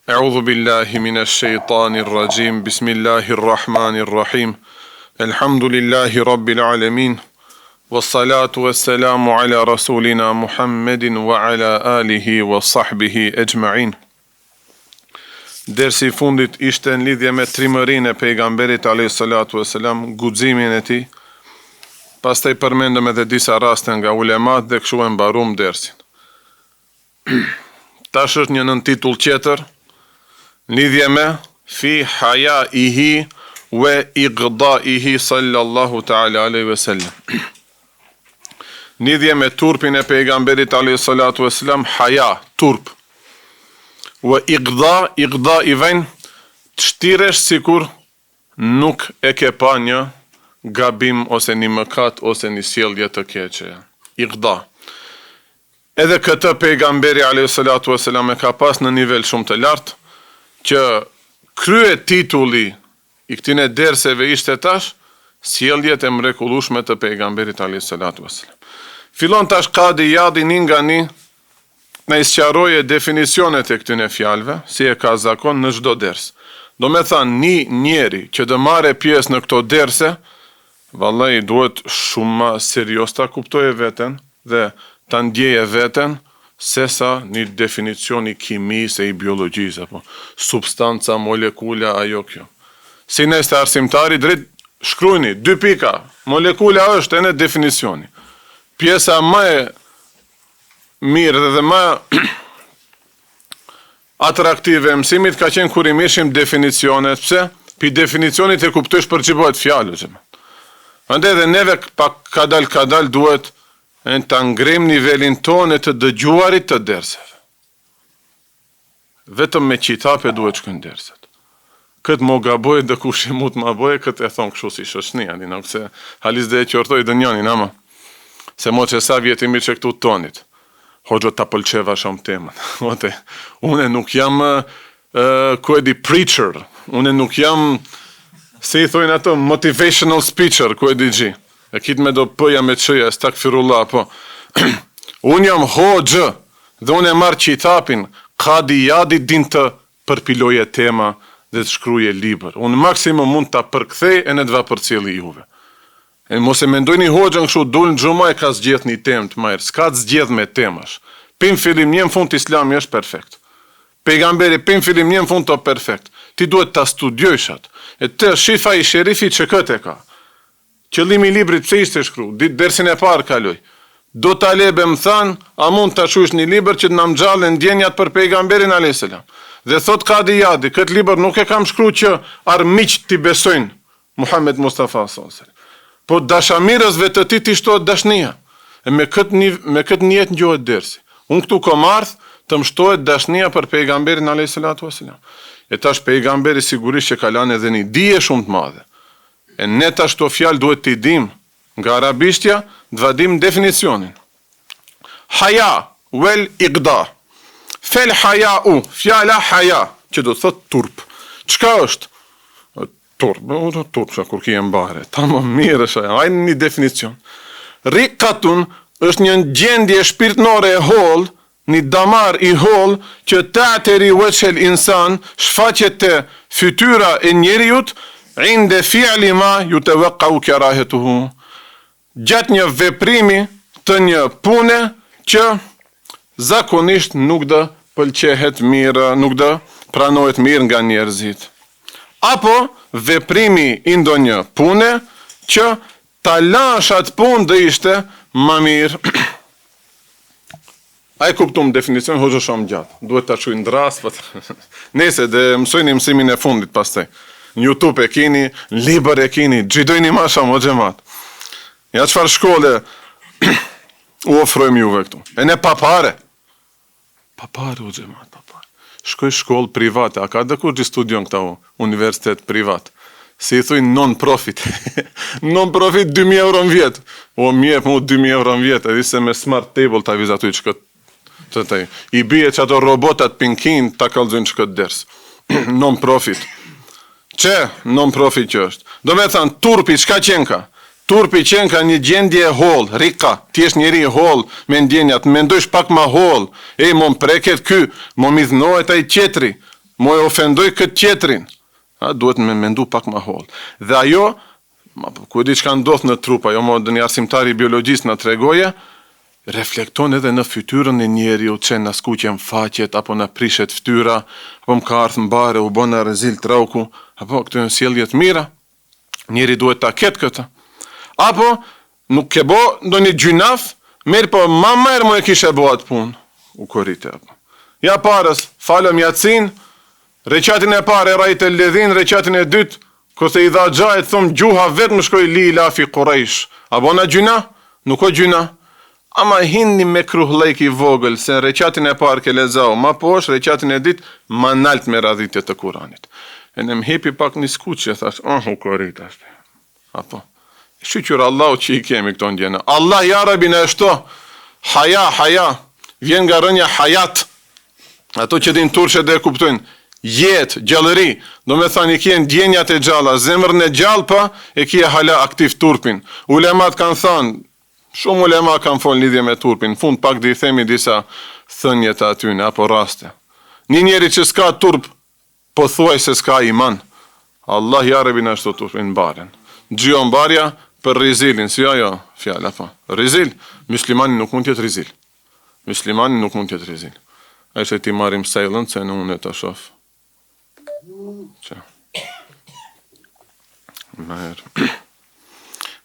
A'udhu billahi minash shaitanir rajim. Bismillahir rahmanir rahim. Elhamdulillahi rabbil alamin. Wassalatu wassalamu ala rasulina Muhammedin wa ala alihi wa sahbihi ejma'in. Dersi I fundit ishte në lidhje me trimërinë e pejgamberit alayhi salatu wassalam, guximin e tij. Pastaj përmendëm edhe disa raste nga ulemat dhe kështu e mbarum dersin. Tash është një nëntitull tjetër, lidhje me fi hayaihi wa igdaihi sallallahu ta'ala alaihi wasallam. Lidhje me turpin e pejgamberit alayhi salatu wasallam, haya, turp. Wa igda I vjen të shtiresh sikur nuk e ke pa një gabim ose një mëkat ose një sjellje të keqe. Igda. Edhe këtë pejgamberi alayhi salatu wasallam e ka pas në nivel shumë të lartë, që krye titulli I këtine derseve ishte tash sjelljet e mrekullueshme të pejgamberit alayhi salatu wasallam. Fillon tash Qadi Iyadi një nga një në isqaroje definicionet e këtyne fjalëve, si e ka zakon në çdo ders. Do me thanë, një njeri që dë marrë pjesë në këto derse, vallai duhet shumë ma serios ta kuptoje veten dhe ta ndjeje veten, sesa një definicion I kimisë e I biologjisë, apo substanca, molekula, ajo kjo. Si nëste arsimtari, drejt shkrujni, 2 pika, molekula është e në definicioni. Pjesa më e mirë dhe më atraktive e mësimit ka qenë kur I mishim definicionet, pse? Pi definicionit e kuptojsh për që bëhet fjallë. Ande dhe neve pak kadal duhet të ngrem nivelin tonë të dëgjuarit të derseve. Vetëm me qitape duhet shkën derset. Këtë mo gaboj dhe kush I mut ma boje, këtë e thonë këshu si shoshni, adina, se halis dhe e qortoj dhe njani, nama. Se mo që sa vjetimi që këtu tonit. Hoxho ta pëlqeva shumë temën. Une nuk jam preacher, une nuk jam, si I thojnë ato, motivational speaker, e kitë me do pëja me qëja, stakfirullah, po. Unë jam hoxhë, dhe unë e marrë qitapin, Qadi Iyadi din të përpiloje tema dhe të shkruje liber. Unë maksimum mund të përkthej e në dva përcjeli juve. E mos e mendojni hoxhën kështu dul në xhumë e ka zgjedh një temë të mirë, s'ka të zgjedh me temash. Pim fillim një në fund Islami është perfekt. Pejgamberi pim fillim një në fund të perfekt. Ti duhet ta studiojsh atë. E të shifa I sherifit që këtë e ka. Qëllimi I librit pse ishte shkruar? Dersin e parë kaloj. Do ta lebe më than, a mund ta shush një libër që të na nxjallën ndjenjat për pejgamberin alayhis salam. Dhe thot Qadi Iyadi, këtë libër nuk e kam shkruar që armiq ti besojnë Muhammed Mustafa sallallahu alaihi wasallam. Po dashamirësve të ti shtohet dashnia. E me këtë njet ngjohet dersi. Unë këtu kom ardh të më shtohet dashnia për pejgamberin alayhis salatu wasalam. E tash pejgamberi sigurisht që ka lanë edhe një dije shumë të madhe. E ne tash to fjalë duhet t'i dim nga arabishtja, dva dim definicionin. Haya wal igda. Fel haya'u, fjala haya, që do të thot turp. Çka është? Turp, që kur ki e mbare, ta më mirë është, ajnë një definicion. Rikatun është një gjendje shpirtnore e hol, një damar I hol, që ta të riveqel insan, shfaqet të fytyra e njeriut, inde fi'li ma ju të vëqa u kjarahetuhu. Gjatë një veprimi të një pune, që zakonisht nuk dë pëlqehet mirë, nuk dë pranohet mirë nga njerëzit. Apo veprimi I ndonjë pune që ta lash atë punë dhe ishte më mirë. A e kuptum definicion, hoxho shumë gjatë. Duhet ta shuj ndras, nese dhe mësojni mësimin e fundit pastaj. Në YouTube e kini, në libër e kini, gjidojni ma shumë o xhamat. Ja çfarë shkolle u ofrojmë juve këtu. E ne papare. Papare o xhamat, papare. Shkoj shkollë private, a ka dhe kur që studion këta universitet privat? Si I thuj non-profit. Non-profit 2.000 euro në vjetë. O mjep mu 2.000 euro në vjetë, edhe se me smart table ta vizatuj që këtë. I bije që ato robotat pinkin ta kalzojnë që këtë ders. Non-profit. Që non-profit që është? Do me thanë, turpi, qka qenë ka? Turpi qenë ka një gjendje hol, rika, ti është njeri hol, me ndjenjat, me ndojsh pak ma hol, mo më preket ky, mo më idhnohet aj qetri, mo e ofendoj këtë tjetrin, duhet me mendu pak ma holl. Dhe ajo, ku e di çka ndodh në trup, ajo mo dhe një arsimtari biologjist na tregoje, reflekton edhe në fytyrën e njeriu, që na skuqen faqet, apo na prishet fytyra, apo më ka ardhur mbare, u bën rrezill trauku, apo këto janë sjellje të mira. Njeri duhet ta ketë këtë. Apo nuk ke bo ndonjë gjynaf, mirë po ma merë më e kishe bo atë punë, u korite. Ja parës, falëm jatsin, reqatin e pare rajt e ledhin, reqatin e dytë, këse i dha gjajt, thumë gjuha vetë më shkoj li i lafi Qurajsh. A bona gjyna? Nuk o gjyna. Ama hindi me kruhlejk i vogël, se reqatin e parë ke lezau, ma posh, reqatin e dytë, ma nalt me radhitje të Kuranit. E në më hepi pak një skuqje, thash, u korit ashtë. Apo, shqyqyr Allah që i kemi këto ndjene. Allah jarabi në eshto, haja, vjen nga rënja hajat. Ato që din turqe dhe kuptojnë, jetë, gjallëri, do me thani kje ndjenjat e gjalla, zemrën e gjallë pa, e kje hala aktiv turpin. Ulemat kanë thanë, shumë ulema kanë folë lidhje me turpin, fund pak dhe i themi disa thënjet atyne, apo raste. Një njeri që s'ka turp, po thuaj se s'ka iman. Allah jarebi në ashtu turpin baren. Gjio mbarja për rizilin, si ajo fjalla, po. Rizil, muslimani nuk mund tjetë rizil. Muslimani nuk mund tjetë rizil. A që ti marim sejlën, se në unë e të shof. Që. Merë.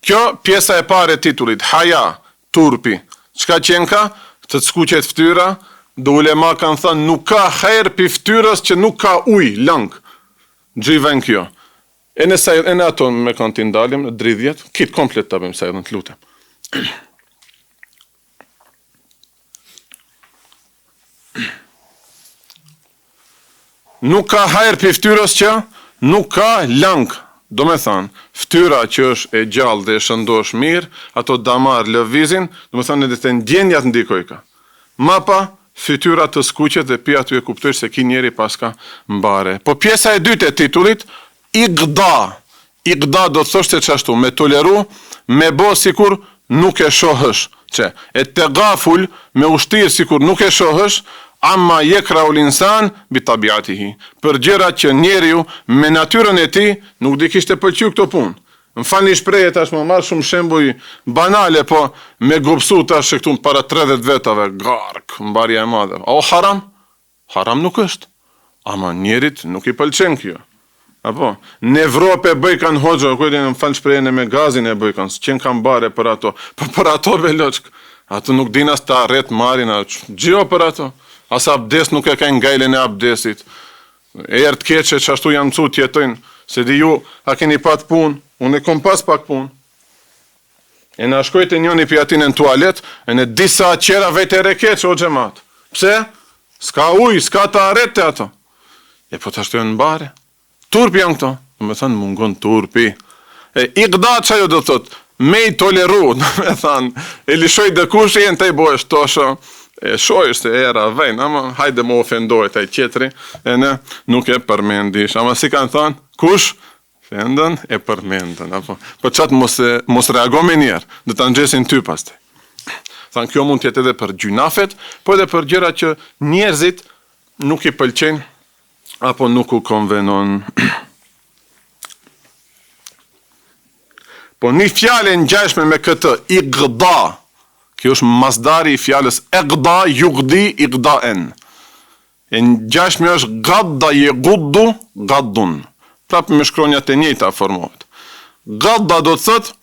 Kjo pjesa e pare titullit, haja, turpi. Qka qenë ka? Të të skuqet ftyra, do ulema kanë thënë, nuk ka herë pi ftyrës që nuk ka uj, lang. Gjiven kjo. E në ato me kanë t'i ndalim, dridhjet, kitë komplet të bëjmë sajlën, të lutem. Nuk ka herë pi ftyrës që nuk ka lang. Do me thanë, ftyra që është e gjallë dhe e shëndosh mirë, ato damar lëvizin, do me thanë edhe të ndjenjat ndikoj ka. Ma pa, fytyra të skuqet dhe pi aty e kuptojsh se ki njeri paska mbare. Po pjesa e dytë e titullit, Iqda do të thoshte qashtu, me toleru, me bo sikur nuk e shohësh, që e te gaful me ushtirë sikur nuk e shohësh, amma jekra u linsan bi tabiatihi. Për gjërat që njeriu me natyrën e ti nuk di kishte pëlqy këto punë. Më falni shprehje tash më marr shumë shembuj banale, po me gopsu tash këtu para 30 vetave, gark, mbarja e madhe. O haram? Haram nuk është. Ama njerit nuk i pëlqen kjo. Apo, në Evropë bëj kanë hoxha, kujtë në më falë shprejene me gazin e bëj kanë, qenë kanë bare për ato, për ato veloçk, ato nuk din as ta arret marin, gjio për ato, as abdes nuk e kanë gajlen e abdesit, e ertë keqe që ashtu janë mësu tjetojnë, se di ju, a keni pat pun, unë e kom pas pak pun, e në shkojt e njën i pjatin e në tualet, e në disa qera vejt e rekeq, o gjemat, pse? Ska uj, ska ta arret të ato, e po të ashtu janë në bare. Turpi janë këto, me thënë mungon turpi. Iqda që jo do të thotë, me i toleru, me thënë, e lishoj dhe kush e në të i bojë shtosho, e shoj është e era vejnë, ama hajde më ofendoj të i qetri, e ne nuk e përmendish. Ama si kanë thënë, kush? Fendën e përmendën. Po qatë mos reago me njerë, dhe të nëgjesin ty pas të. Thënë, kjo mund tjetë edhe për gjynafet, po edhe për gjëra që njerëzit nuk i pëlqenë, apo nuk u konvenon. Po një fjale në gjashme me këtë, iqda, kjo është masdari i fjales eqda, jugdi, iqdaen. E në gjashme është gadda je guddu, gaddun. Prapë me shkronjat e njëta formohet. Gadda do të thëtë,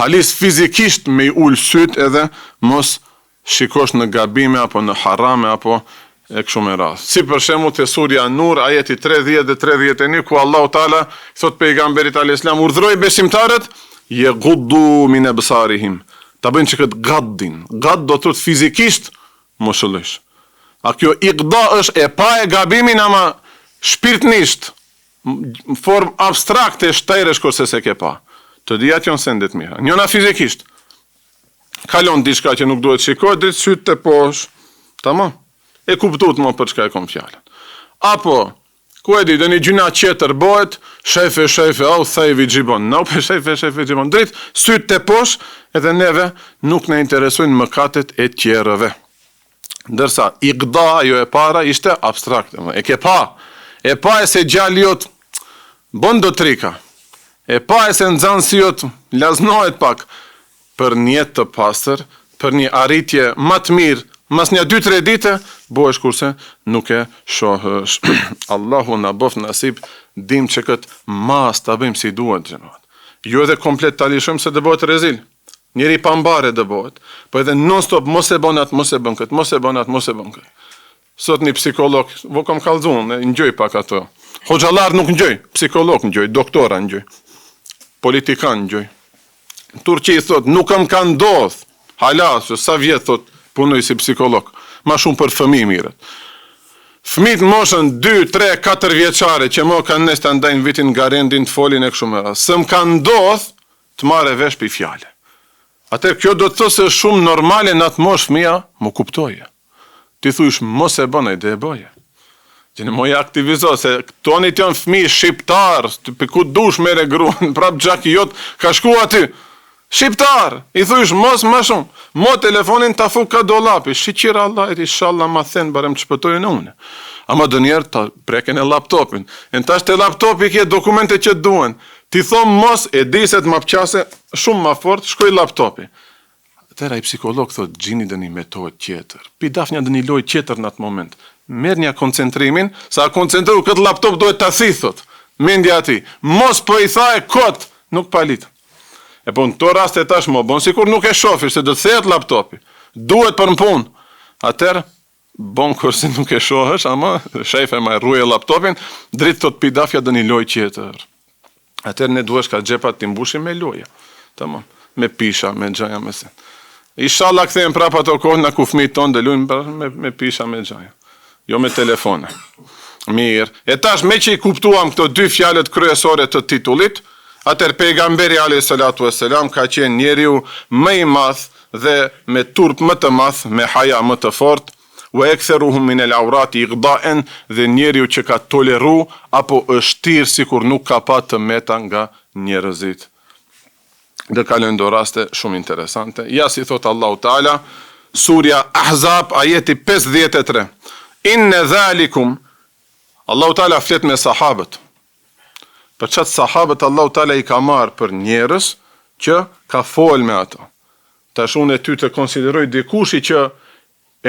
halis fizikisht me i ullë syt edhe mos shikosh në gabime, apo në harame, apo e kështu me radhë. Si për shembull te surja Nur, ajeti 30 dhe 31, ku Allahu Taala thot pejgamberit alayhis salam urdhroi besimtarët yghuddu min absarihim. Ta bëjnë çka gaddin. Gadd do të thotë fizikisht mos shëllosh. A kjo iqda është e pa e gabimin, ama shpirtnisht, në formë abstrakte shtejresh kurse se ke pa. Të dijat janë sendet mira. Njëna fizikisht. Kalon diçka që nuk duhet shikohet drejt syt të poshtë. Tamam. E kuptut më për çka e kom fjallën. Apo, ku e di, dhe një gjyna qeter bëhet, shefe, au, thejvi gjibon. Në upe shefe, gjibon. Drejt, sytë të posh, edhe neve nuk në interesojnë mëkatet e tjerëve. Dërsa, iqda, jo e para, ishte abstrakt. E ke pa, e pa e se gjali jot bon do trika, e pa e se nxanë si jot laznohet pak për një jetë të pastër, për një arritje më të mirë, mas një 2-3 dite, bohesh kurse nuk e shohësh. Allahu na bof nasib, dim që këtë mas të bëjmë si duhet, gjenohet. Jo edhe komplet të alishëm se dë bëhet rezil. Njeri pambare dë bëhet, po edhe non stop, mos e bonat, mos e bën këtë, mos e bonat, mos e bën këtë. Sot një psikolog, vo kam kallëzun, ngjoj pak ato. Hoxhallar nuk ngjoj, psikolog ngjoj, doktora ngjoj, politikan ngjoj. Turqi thot, nuk kam ka ndodh, hala, sa vjet thot, punoj si psikolog, ma shumë për fëmijë mirët. Fëmijët moshën 2, 3, 4 vjeçare që mo kanë nes të ndajnë vitin nga rendin të folin e kështu me radhë. Së më kanë ndodh të marrë vesh për fjale. Atër kjo do të thosë se shumë normale në atë mosh fëmija, mu kuptoje. Ti thuish mos e bënej dhe e bëje. Që në moj aktivizo, se toni të janë fëmijë shqiptar, për ku dush mere gruan, prap gjaki jot, ka shku aty. Shqiptar, i thuish mos më shumë, mo telefonin ta fuk ka dolapi, shiqira Allah, e inshallah ma thënë, barem që pëtojnë une. Ama dë njerë ta preken e laptopin, e në tash të laptopi kje dokumente që duen, ti thonë mos e diset ma pëqase shumë ma fort, shkoj laptopi. Tëra i psikolog thot, gjini dhe një metodë tjetër, pi daf një dhe një loj tjetër në atë moment, merë një koncentrimin, sa koncentru këtë laptop dojtë të thithot, mendja ati, mos po i tha e kot, nuk palit. E po në to rast e tash mo, bon sikur nuk e shofish, se do të thejet laptopi, duhet për në punë, atër, bon kërsi nuk e shohësh, ama shefe ma e rruje laptopin, dritë thot pidafja dhe një loj tjetër. Atër ne duhesh ka gjepat të mbushim me loja, tamam, me pisha, me gjaja, me sen. Inshallah kthejmë prapa ato kohë në ku fëmijët tonë dhe lujmë me pisha, me gjaja, jo me telefone. Mirë, e tash me që i kuptuam këto 2 fjalët kryesore të titullit, atër pejgamberi a.s. ka qenë njeriu më i madh dhe me turp më të madh, me haja më të fort, wa ektharuhum min al-awrati igda'an, dhe njeriu që ka toleru apo është tirë sikur nuk ka pa të meta nga njerëzit. Dhe kalojnë do raste shumë interesante. Ja si thot Allahu Teala, surja Ahzab, ajeti 53. Inne dhalikum, Allahu Teala flet me sahabët. Për çat sahabët Allahu Teala i ka marrë për njerëz që ka fol me ato. Tash unë ty të konsideroj dikushi që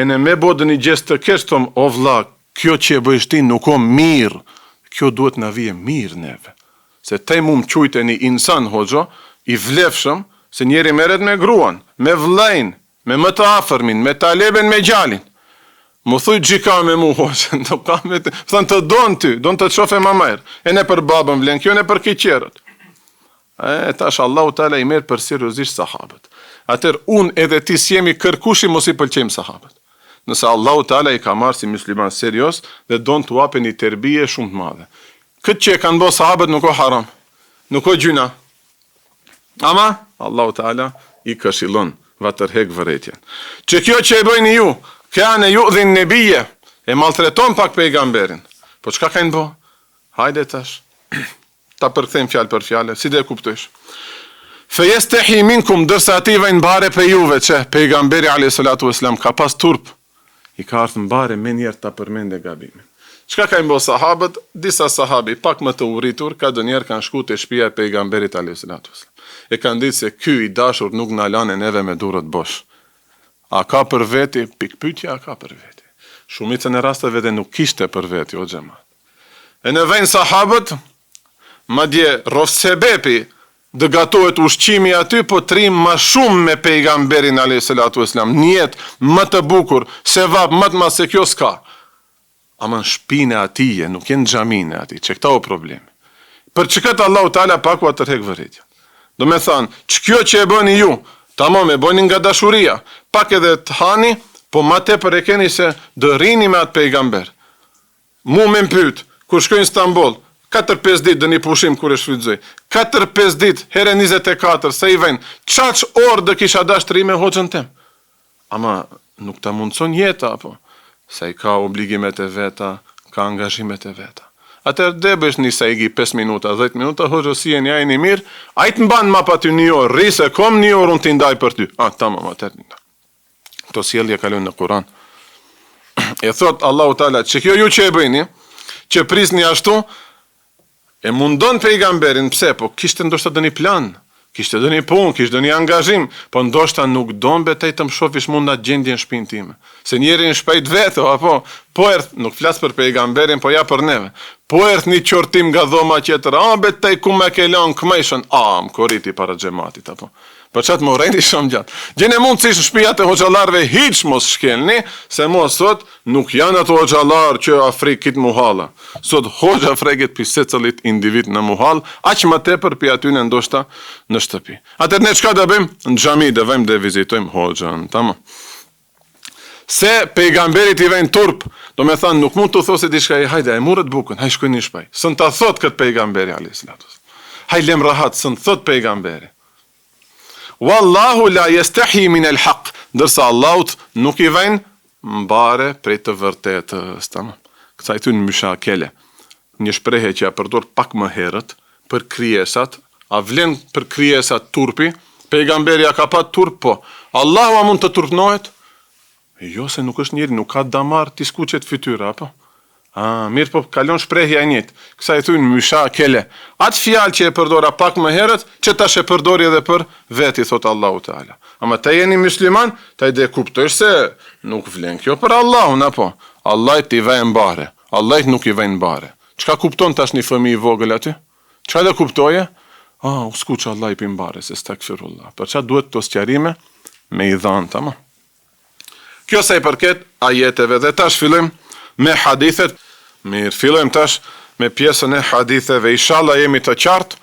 e në me bodë një gjest të kesh, thom, o vlla, kjo që e bëjsh ti nuk o mirë, kjo duhet na vije mirë neve. Se te mu më qujtë një insan, hoxho, i vlefshëm, se njeri meret me gruan, me vllajn, me më të afërmin, me taleben, me gjalin. Më thuj gjika me mu, hoxho, thënë të donë ty, donë të të shofe ma merë, e ne për babën vlen, kjo ne për kiqerët. E tash Allahu Teala i merë për seriozisht sahabët. Atër unë edhe ti si jemi kërkushi mos i pëlqejmë sahabët. Nëse Allahu Teala i ka marrë si musliman serios dhe donë të wape një terbije shumë të madhe. Këtë që e kanë bo sahabët nuk o haram, nuk o gjyna. Ama Allahu Teala i këshillon vatërhek vëretjen. Që kjo që e bëjni ju, kjane ju dhin nebije, e maltreton pak pejgamberin. Po çka kanë bo? Hajde tash, ta përkthejmë fjalë për fjalë, si dhe e kuptojsh. Fejestehi minkum, dërsa ati vajnë bare për juve, që pejgamberi a.s. ka pas turp, i ka ardhë mbare me njerë të përmende gabimin. Çka ka imbo sahabët? Disa sahabi, pak më të uritur, ka dë njerë kanë shku të shpia e pejgamberit a.s. E kanë ditë se ky i dashur nuk na lane neve me durët bosh. A ka për veti? Pikpytja a ka për veti. Shumicën e rasteve dhe nuk kishte për veti, o xhema. E në vejnë sahabët, ma dje rofsebepi, dë gatohet ushqimi aty, po trim ma shumë me pejgamberin a.s. Njetë më të bukur, se vap më të ma se kjo s'ka. Ama në shpine atije, nuk jenë gjamine ati, që këta o problemi. Për që këtë Allahu Teala paku atë tërhek vëritja. Do me thanë, që kjo që e bëni ju, tamam e bëni nga dashuria, pak edhe të hani, po ma te për e keni se dë rini me atë pejgamber. Mu me mpyt, kur shkojnë Istanbul, 4-5 dit dë një pushim kur e shfrytëzoj. 4-5 dit, here 24, se i ven, qaq orë dë kisha dashtri me hoxën tem. Ama nuk ta mundëson jeta, apo, se i ka obligimet e veta, ka angazhimet e veta. Atër debesh një sa i gi 5 minuta, 10 minuta, hoxë si e një ajni mirë, a i të mban ma pa ty një orë, rrise, kom një orë unë t'i ndaj për ty. Tamam, atër një. Këto sjellje kalojnë në Kur'an. E thot Allahu Teala, që kjo ju që e bëjni, që prisni ashtu, e mundon pejgamberin, pse? Po kishte ndoshta dëni plan, kishte dëni punë, kishte dëni angazhim, po ndoshta nuk don betej të më shofish mund atë gjendje në shtëpinë time. Se njerin shpejt vetë, apo po erdh, nuk flas për pejgamberin, po ja për neve. Po erdh një qortim nga dhoma tjetër, betej ku më ke lënë këmëshën, më koriti para xhamatit apo. Për çat më rreni shumë gjatë. Gjeni mundësi në shtëpiat e hoxhallarëve hiç mos shkelni, se mos sot nuk janë ato hoxhallar që Afrikit muhalla. Sot hoxha Afrikit pi secelit individ në muhall, aq më tepër pi aty në ndoshta në shtëpi. Atëherë ne çka do bëjmë? Në xhami do vëmë të vizitojmë hoxhën, tamam. Se pejgamberit i vjen turp, do me thënë nuk mund të thosë diçka, hajde, e murët bukën, haj shkojnë në shtëpi. S'në ta thot kët pejgamberi alayhis salatu. Haj lem rahat, s'në thot pejgamberi. Wallahu la yastahi min al-haq, ndërsa Allahut nuk i vjen mbare prej të vërtetës, tamam. Kësaj thënë myshakele. Një shprehje që ja përdor pak më herët për krijesat, a vlen për krijesat turpi? Pejgamberi ja ka pa turp, po. Allahu a mund të turpnohet? Jo, se nuk është njeri, nuk ka damar t'i skuqet fytyra, apo? Mirë, po kalon shprehja e njëjtë. Kësaj thënë myshakele. Atë fjalë që e përdora pak më herët, që tash e përdori edhe për veti, thot Allahu Teala. Ama ta jeni musliman, ta ide kuptosh se nuk vlen kjo për Allahun, apo? Allahit i vjen mbare. Allahit nuk i vjen mbare. Çka kupton tash një fëmijë i vogël aty? Çka do kuptoje? U skuq Allah i pimbare, se stakfirullah. Për çfarë duhet të sqarime me i dhan, tamam. Kjo sa i përket ajeteve dhe tash fillojmë me hadithet. Mirë, fillojmë tash me pjesën e haditheve. Inshallah jemi të qartë.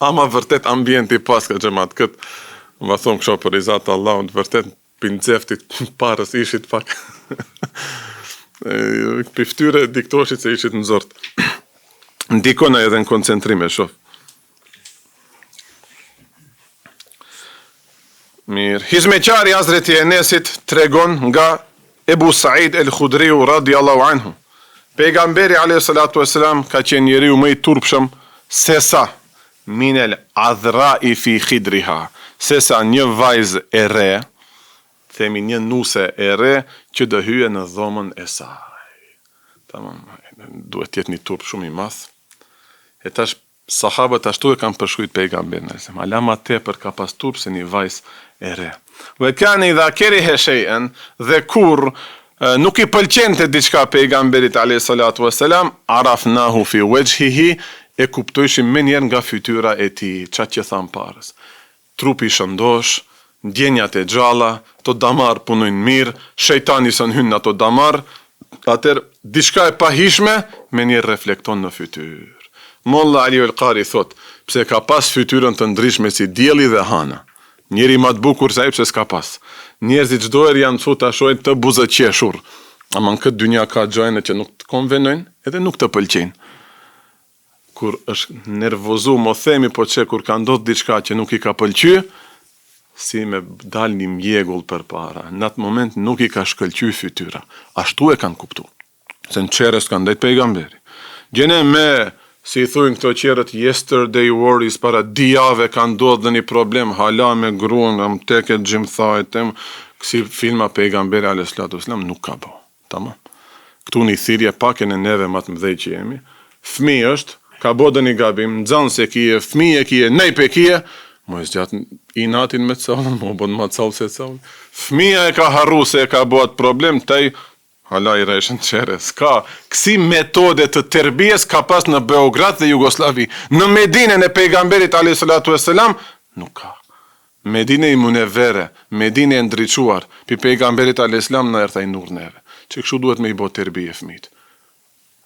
Ama vërtet ambienti pas ka xhamat kët. Ma thon kështu për izat Allahun, vërtet pinceftit parës ishit pak. Piftyre diktoshit se ishit në zort. Ndikon edhe në koncentrim e shof. Mirë. Hizmetjari Hazreti Enesit tregon nga Ebu Said el-Khudriu radiallahu anhu. Pejgamberi alayhi salatu wassalam ka qenë njeriu më i turpshëm sesa minel adhra'i fi khidriha. Sesa një vajzë e re, themi një nuse e re që do hyje në dhomën e saj. Tamam, duhet të jetë një turp shumë i madh. E tash sahabët ashtu e kanë përshkruajtur pejgamberin, ala ma tepër ka pas turp se një vajzë e re. Ve kanë idha kerihe shay'an, dhe kur nuk i pëlqente diçka pejgamberit alayhi salatu wassalam, arafnahu fi wajhihi, e kuptojshim më njerë nga fytyra e tij, çka që tham parës. Trupi shëndosh, ndjenjat e gjalla, to damar punojnë mirë, shejtani s'në hyn në ato damar, atëherë diçka e pahishme më njerë reflekton në fytyrë. Molla Ali el-Qari thot, pse ka pas fytyrën të ndryshme si dielli dhe hana. Njeri më të bukur se ai pse s'ka pas. Njerëzit çdo herë janë thotë ashojnë të buzëqeshur. Ama në këtë dynja ka gjëra që nuk të konvenojnë, edhe nuk të pëlqejnë. Kur është nervozu, mo themi, po që kur ka ndodhur diçka që nuk i ka pëlqyer, si me dal një mjegull përpara. Në atë moment nuk i ka shkëlqyer fytyra. Ashtu e kanë kuptuar. Se në çerës kanë ndajt pejgamberi. Gjene me si i thujnë këto qerët, yesterday worries, para dijave ka ndodhur një problem, hala me gruan, am teket gjimthajt, kësi filma pejgamberi alayhis salatu wassalam nuk ka bo. Tamam. Këtu një thirrje pak e në neve më të mëdhej që jemi. Fëmijë është, ka bo dhe një gabim, nxënës e kije, fëmijë e kije, nejp e kije, mo e zgjatë i natin me callën, mo bon ma callë se callën. Fëmija e ka harru se e ka bo atë problem, tej, hala i reshën qere, s'ka. Kësi metode të tërbijes ka pas në Beograd dhe Jugoslavi. Në Medinën e pejgamberit alayhis salatu wassalam, nuk ka. Medine i munevere, Medine e ndriquar, pi pejgamberit alayhis salam në erta i nur neve. Që kështu duhet me i bo tërbije fëmit.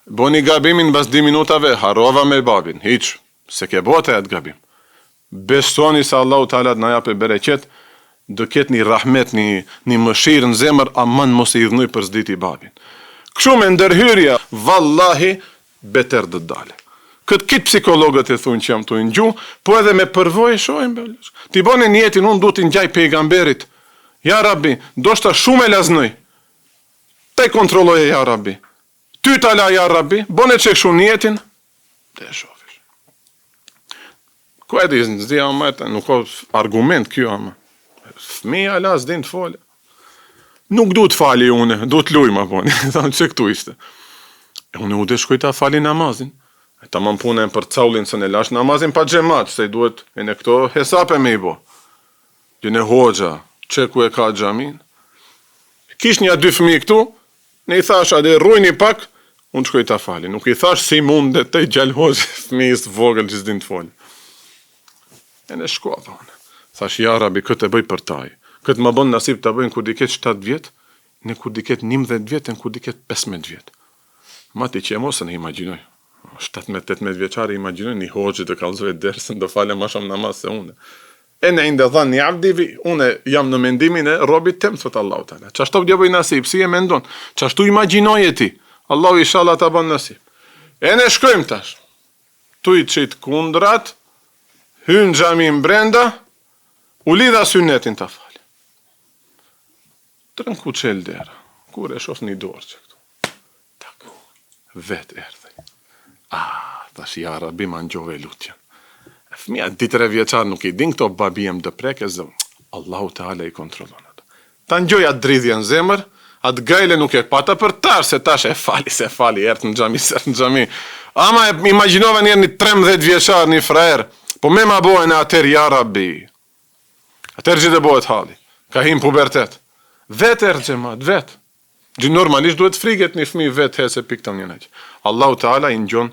Boni gabimin bas 2 minutave, harova me babin, hiq, se ke bote atë gabim. Besoni se Allahu Teala na japë bereqet, do ketë një rahmet, një mëshirë në zemër, aman mos e idhnuj për zditi babin. Kështu me ndërhyrja, vallahi, beter dë dale. Këtë psikologët e thunë që jam të ngju, po edhe me përvoj shojnë. Ti boni njetin, unë du t'i ngjaj pejgamberit. Ja Rabbi, do shta shumë e laznoj. Te kontrolloje, ja Rabbi. Ty tala, ja Rabbi, bone që këshu njetin, te shofish. Ku e di, zdi ama, nuk ka argument kjo ama. Fëmija la s'din të fole. nuk du të fali une, du të luj ma poni. Thamë që këtu ishte. E une u dhe shkoj ta fali namazin. E ta më punën për caulin së në lash namazin pa gjemat, se i duhet e në këto hesape me i bo. Gjene hoxha, që ku e ka xhamin. Kish një 2 fëmijë këtu, ne i thash, ade rrujni pak, unë shkoj ta fali. Nuk i thash si mund dhe të i gjallë hoxha fëmijës vogël që s'din të fali. E në shkua, thonë. Thash, ja Rabi, këtë e bëj për taj. Këtë më bën nasib të bëjnë kur diket 7 vjetë, në kur diket 11 vjetë, në kur diket 15 vjetë. Ma ti që e mosë në imaginoj. 17-18 vjeqari imaginoj një hoxhë të kalzoj dersën, do fale ma shumë namaz se une. E në indë dhanë një abdivi, une jam në mendimin e robit tem, thot Allahu Teala. Qashtu dje bëj nasib, si e mendon? Qashtu imaginoj e ti. Allahu inshallah ta bën nasib. E ne shkojmë tash. Tu i qitë kundrat, hynë xhamin brenda, u lidha synnetin ta fali. Trën ku qel dera, kur e shof një dorë që këtu. Tak, vetë erdhej. Tash ja Rabi ma ngjove lutjen. Fëmija 2-3 vjeçar nuk i din këto babijem dë preke, zë Allahu Teala i kontrolon ato. Ta ngjoj atë dridhje në zemër, atë gajle nuk e pata për tash, se tash e fali, ertë në xhami. Ama e imaginove njerë një 13 vjeçar, një frajer, po me ma bojnë atër ja Rabi. Atër gjithë e bojët hali, ka him pubertet. Vetë erë gjemat, vetë. Gjë normalisht duhet friget një fëmi vetë hese pikta një neqë. Allahu Teala i ngjon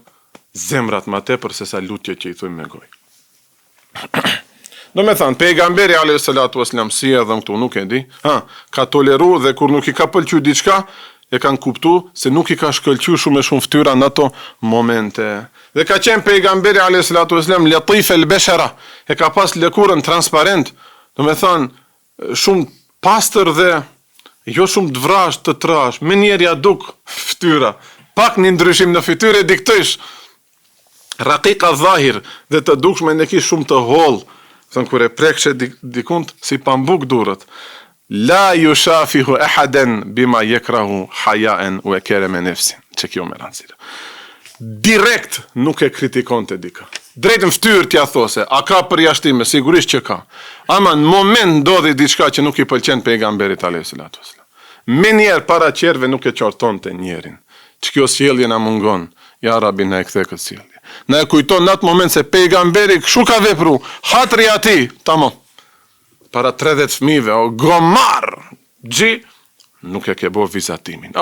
zemrat ma te për se sa lutje që i thuj me goj. Do me thanë, pejgamberi a.s. si edhe këtu nuk e di, ka toleru dhe kur nuk i ka pëlqy diçka, e kanë kuptu se nuk i ka shkëlqy shumë e shumë ftyra në ato momente. Dhe ka qenë pejgamberi a.s. latif el beshara, e ka pas lëkurën transparent, do me thanë, shumë pastër dhe jo shumë të vrash, të trash, me njerja duk ftyra, pak një ndryshim në fytyre diktësh, rakika dhahir dhe të dukshme në kish shumë të hollë, thënë kure prekshe dikunt si pambuk durët. La ju shafihu ehaden bima jekrahu hajaen u e kere me nefsin, që kjo me rancirë. Direkt nuk e kritikon të dika. Drejt në ftyrë tja those, a ka përjashtime, sigurisht që ka. Ama në moment ndodhi diçka që nuk i pëlqen pejgamberit a.s. Me njerë para qerve nuk e qarton të njerin. Që kjo sjellje na mungon, ja Rabi na e kthe këtë sjellje. Na e kujton në atë moment se pejgamberi këshu ka vepru, hatri ati, tamam. Para 30 fëmijëve, o gomar, nuk e ke bo vizatimin.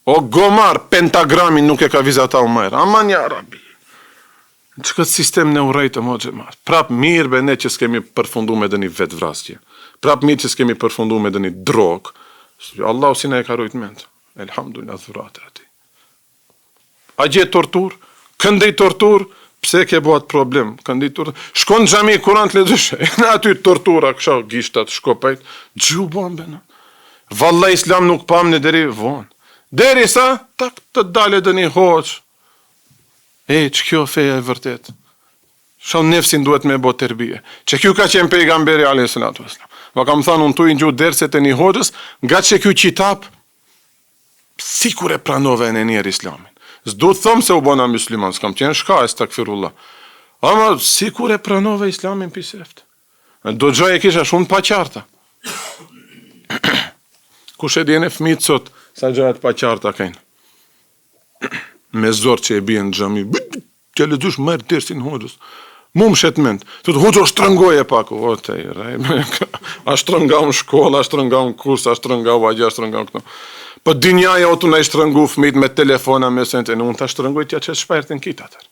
O gomar, pentagramin nuk e ka vizatau mërë. Aman ja Rabi. Që këtë sistem në urejtë më gjemar. Prap mirë be ne që s'kemi përfundu me dhe një vetë vrasje. Prap mirë që s'kemi përfundu me dhe një drog. Allahu si na e ka rujtë mendë. Elhamdulillah dhurate ati. A gjetë tortur, këndej tortur, pse ke boat problem, këndej tortur, shkon në xhami kuran të lexosh, në aty tortura, kësha gishtat, shkopajt, gju bombe në. Valla islam nuk pam në deri vonë. Deri sa, tak të dale dhe një hoq. Që kjo feja e vërtet. Shau nefsin duhet me bo tërbije. Që kjo ka qenë pejgamberi a.s. Va kam thënë unë tu i ngju derset e një hoqës, nga që kjo qitap, si kur e pranove e në njerë islamin. S'du të thëmë se u bona musliman, s'kam qenë shka e stakfirullah. Ama si kur e pranove islamin piseft. Do gjaj e kisha shumë pa qarta. Kush e djene fmitë sot, sa gjajat pa qarta kajnë. Me zorë që e bje në gjami, që le dush mërë dersin hoqës. Mu më shetë mend, të të hoqë o shtrëngoj e pak, a shtrënga në shkolla, a shtrënga në kurs, a shtrënga u agja, a shtrënga në këto. Po dinjaja o të na i shtrëngu fmit me telefona, me sente, në unë të shtrëngoj tja që shpajrë të në kita tërë.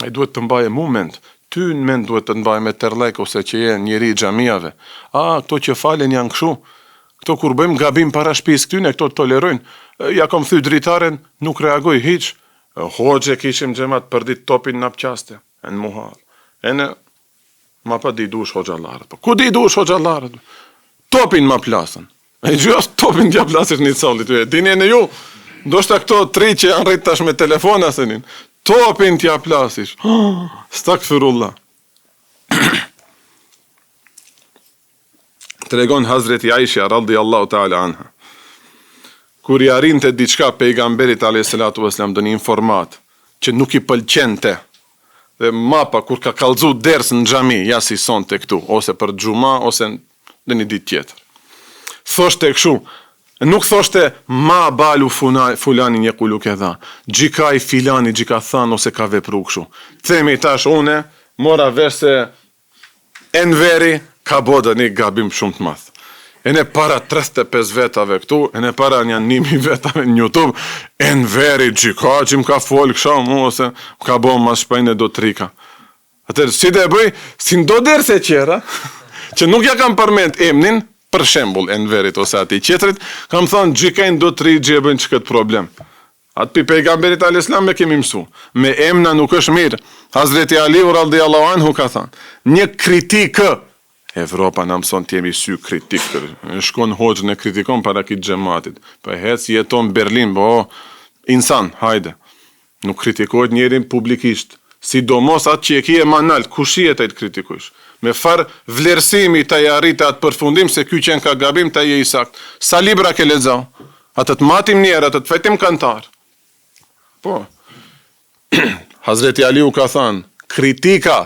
A i duhet të mbaje mu mend, ty në mend duhet të mbaje me tërlek, ose që je njeri i xhamijave. Këto që falen janë këshu, këto kur bëjmë gabim para shpis këtyne, këto të tolerojnë, ja kom thy dritaren, nuk reagoj hiq, hoxhe kishim gjemat për dit topin në pëqaste, e në muhal, e në, ma pa di dush hoxhallarët, ku di dush hoxhallarët, topin ma plasën, e gjës topin t'ja plasësh një callit, dini e në ju, do shta këto 3 që janë rrit tash me telefona senin, topin t'ja plasish, stakfirullah. Të regon Hazreti Aisha, radhiyallahu ta'ala anha, kur i arrin të diçka pejgamberit a.s. dë një informat, që nuk i pëlqente, dhe mapa kur ka kallzu ders në xhami, ja si son të këtu, ose për xhuma, ose dhe një ditë tjetër. Thoshte kështu, nuk thoshte ma balu fulani një kulu këdha, gjika i filani gjika than ose ka vepru kështu. Themi tash une, mora vesh se Enveri ka bodë një gabim shumë të madh. E ne para 35 vetave këtu, e ne para një 1000 vetave në YouTube, Enveri gjika që më ka folë kësha mu, ose më ka bo ma shpajnë e do trika. Atër, si dhe bëj, si ndo derë se qera, që nuk ja kam përmend emnin, për shembull Enverit ose ati qetrit, kam thonë gjikajnë do të rigje e bëjnë që këtë problem. Atë pi pejgamberit al-Islam me kemi mësu. Me emna nuk është mirë. Hazreti Aliu radhiyallahu anhu ka thënë, një kritikë, Evropa në mëson të jemi sy kritikë, shkon hoxhën e kritikon para këtë gjematit. Për hec jeton Berlin, insan, hajde. Nuk kritikojt njerin publikisht. Sidomos atë që e kje ma nalt, kush je të kritikojsh? Me farë vlerësimi të jarrit atë përfundim se ky qenë ka gabim të je i sakt. Sa libra ke lexau? Atë të matim njerë, atë të fejtim kantar. Po, Hazreti Aliu ka thënë, kritika